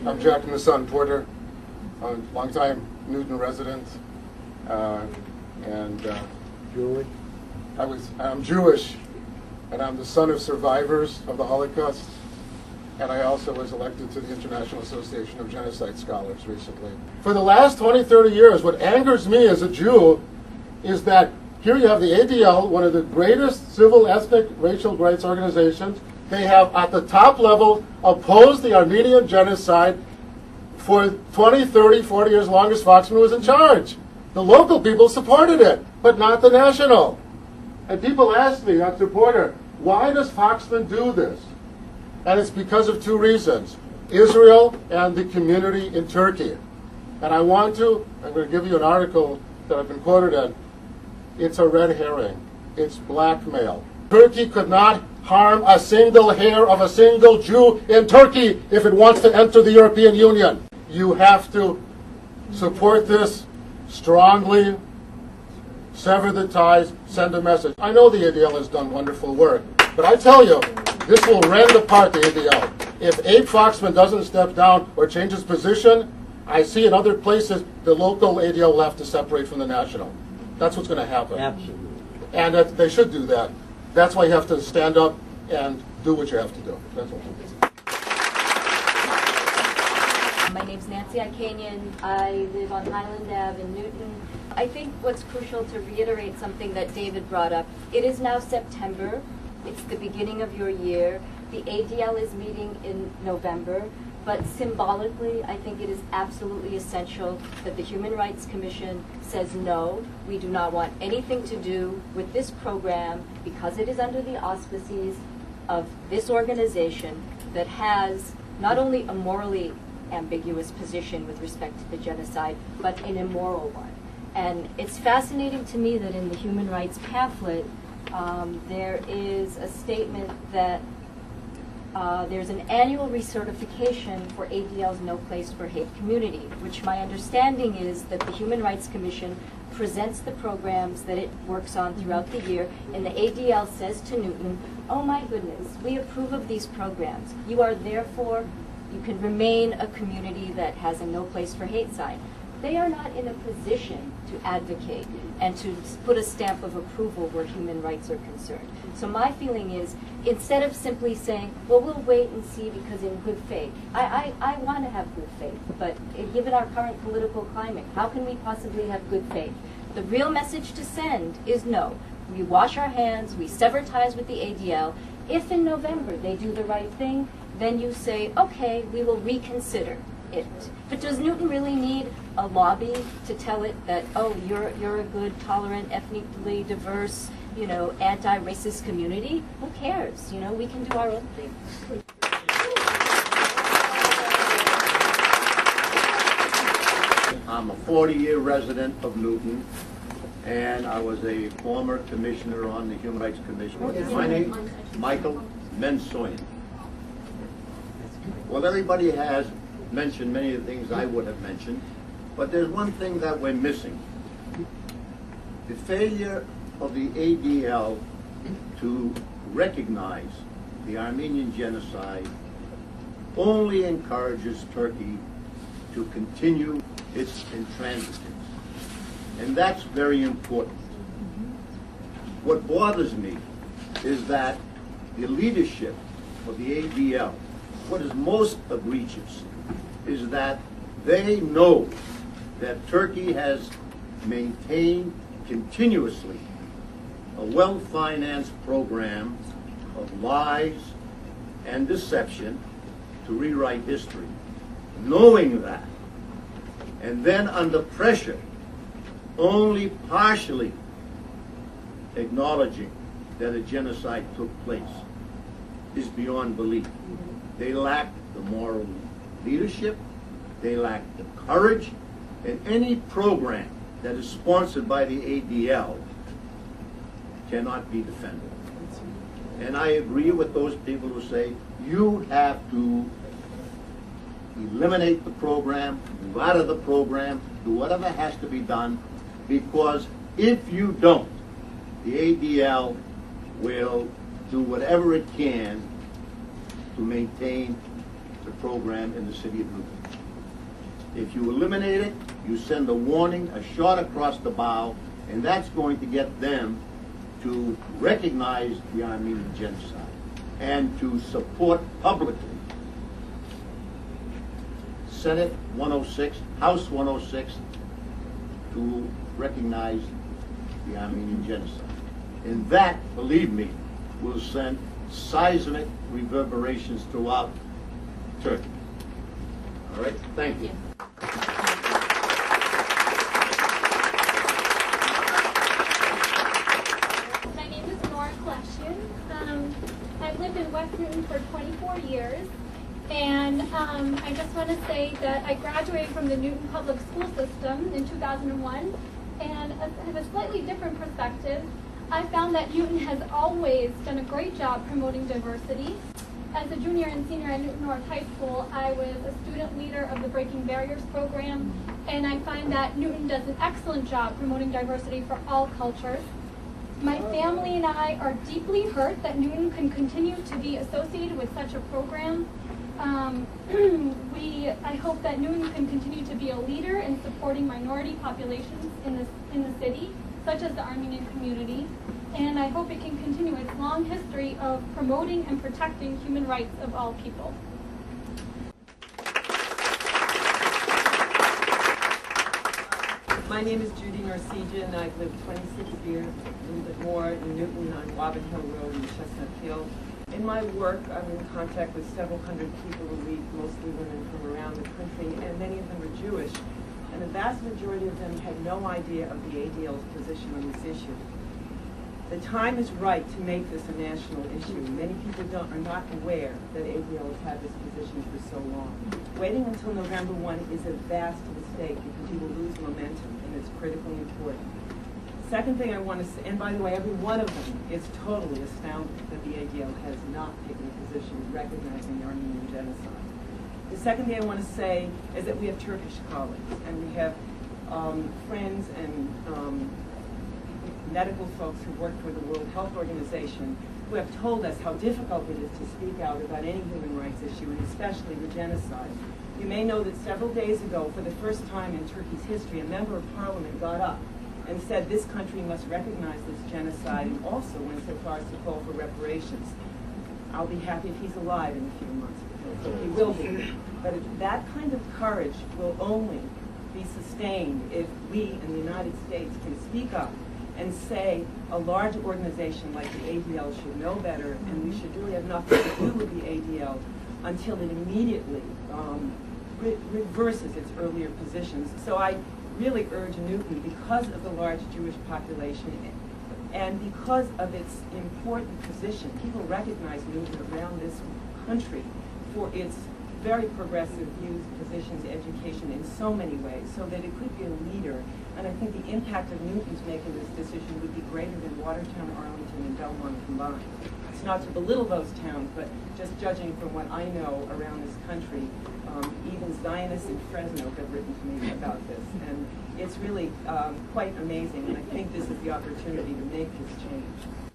I'm Jack and the Son Porter, a longtime Newton resident, Jewish? I'm Jewish, and I'm the son of survivors of the Holocaust, and I also was elected to the International Association of Genocide Scholars recently. For the last 20, 30 years, what angers me as a Jew is that here you have the ADL, one of the greatest civil, ethnic, racial rights organizations. They have, at the top level, opposed the Armenian genocide for 20, 30, 40 years, long as Foxman was in charge. The local people supported it, but not the national. And people ask me, as a supporter, why does Foxman do this? And it's because of two reasons: Israel and the community in Turkey. And I'm going to give you an article that I've been quoted in. It's a red herring. It's blackmail. Turkey could not harm a single hair of a single Jew in Turkey if it wants to enter the European Union. You have to support this strongly, sever the ties, send a message. I know the ADL has done wonderful work, but I tell you, this will rend apart the ADL. If Abe Foxman doesn't step down or change his position, I see in other places the local ADL will have to separate from the national. That's what's going to happen. Absolutely. And they should do that. That's why you have to stand up and do what you have to do. That's all. My name's Nancy Ikanian. I live on Highland Ave in Newton. I think what's crucial to reiterate something that David brought up. It is now September. It's the beginning of your year. The ADL is meeting in November. But symbolically, I think it is absolutely essential that the Human Rights Commission says no, we do not want anything to do with this program because it is under the auspices of this organization that has not only a morally ambiguous position with respect to the genocide, but an immoral one. And it's fascinating to me that in the human rights pamphlet, there is a statement that there's an annual recertification for ADL's No Place for Hate community, which my understanding is that the Human Rights Commission presents the programs that it works on throughout the year, and the ADL says to Newton, oh my goodness, we approve of these programs. You are therefore, you can remain a community that has a No Place for Hate sign. They are not in a position to advocate and to put a stamp of approval where human rights are concerned. So my feeling is, instead of simply saying, well, we'll wait and see because in good faith, I want to have good faith, but given our current political climate, how can we possibly have good faith? The real message to send is no. We wash our hands, we sever ties with the ADL. If in November they do the right thing, then you say, okay, we will reconsider it. But does Newton really need a lobby to tell it that, oh, you're a good, tolerant, ethnically diverse, anti-racist community? Who cares? We can do our own thing. I'm a 40-year resident of Newton, and I was a former commissioner on the Human Rights Commission. My name is Michael Mensoyan. Well, everybody has mentioned many of the things I would have mentioned, but there's one thing that we're missing. The failure of the ADL to recognize the Armenian genocide only encourages Turkey to continue its intransigence. And that's very important. What bothers me is that the leadership of the ADL, what is most egregious, is that they know that Turkey has maintained continuously a well-financed program of lies and deception to rewrite history. Knowing that, and then under pressure, only partially acknowledging that a genocide took place is beyond belief. They lack the moral leadership, they lack the courage, and any program that is sponsored by the ADL cannot be defended. And I agree with those people who say you have to eliminate the program, move out of the program, do whatever has to be done, because if you don't, the ADL will do whatever it can to maintain the program in the city of Newton. If you eliminate it, you send a warning, a shot across the bow, and that's going to get them to recognize the Armenian genocide and to support publicly Senate 106, House 106, to recognize the Armenian genocide. And that, believe me, will send seismic reverberations throughout Turkey. All right, thank you. My name is Nora Collection. I've lived in West Newton for 24 years. And I just want to say that I graduated from the Newton Public School System in 2001, and I have a slightly different perspective. I found that Newton has always done a great job promoting diversity. As a junior and senior at Newton North High School, I was a student leader of the Breaking Barriers program, and I find that Newton does an excellent job promoting diversity for all cultures. My family and I are deeply hurt that Newton can continue to be associated with such a program. I hope that Newton can continue to be a leader in supporting minority populations in the city, such as the Armenian community, and I hope it can continue its long history of promoting and protecting human rights of all people. My name is Judy Narcijan. I've lived 26 years, a little bit more, in Newton on Wobbin Hill Road in Chestnut Hill. In my work, I'm in contact with several hundred people a week, mostly women from around the country, and many of them are Jewish. And the vast majority of them had no idea of the ADL's position on this issue. The time is right to make this a national issue. Many people are not aware that ADL has had this position for so long. Waiting until November 1 is a vast mistake because you will lose momentum, and it's critically important. Second thing I want to say, and by the way, every one of them is totally astounded that the ADL has not taken a position recognizing the Armenian genocide. The second thing I want to say is that we have Turkish colleagues, and we have friends and medical folks who work for the World Health Organization who have told us how difficult it is to speak out about any human rights issue, and especially the genocide. You may know that several days ago, for the first time in Turkey's history, a member of parliament got up and said this country must recognize this genocide and also went so far as to call for reparations. I'll be happy if he's alive in a few months. He will be. But that kind of courage will only be sustained if we in the United States can speak up and say a large organization like the ADL should know better, and we should really have nothing to do with the ADL until it immediately reverses its earlier positions. So I really urge Newton, because of the large Jewish population and because of its important position. People recognize Newton around this country for its very progressive views, positions, education in so many ways, so that it could be a leader. And I think the impact of Newton's making this decision would be greater than Watertown, Arlington, and Belmont combined. It's not to belittle those towns, but just judging from what I know around this country, even Zionists in Fresno have written to me about this. And it's really quite amazing, and I think this is the opportunity to make this change.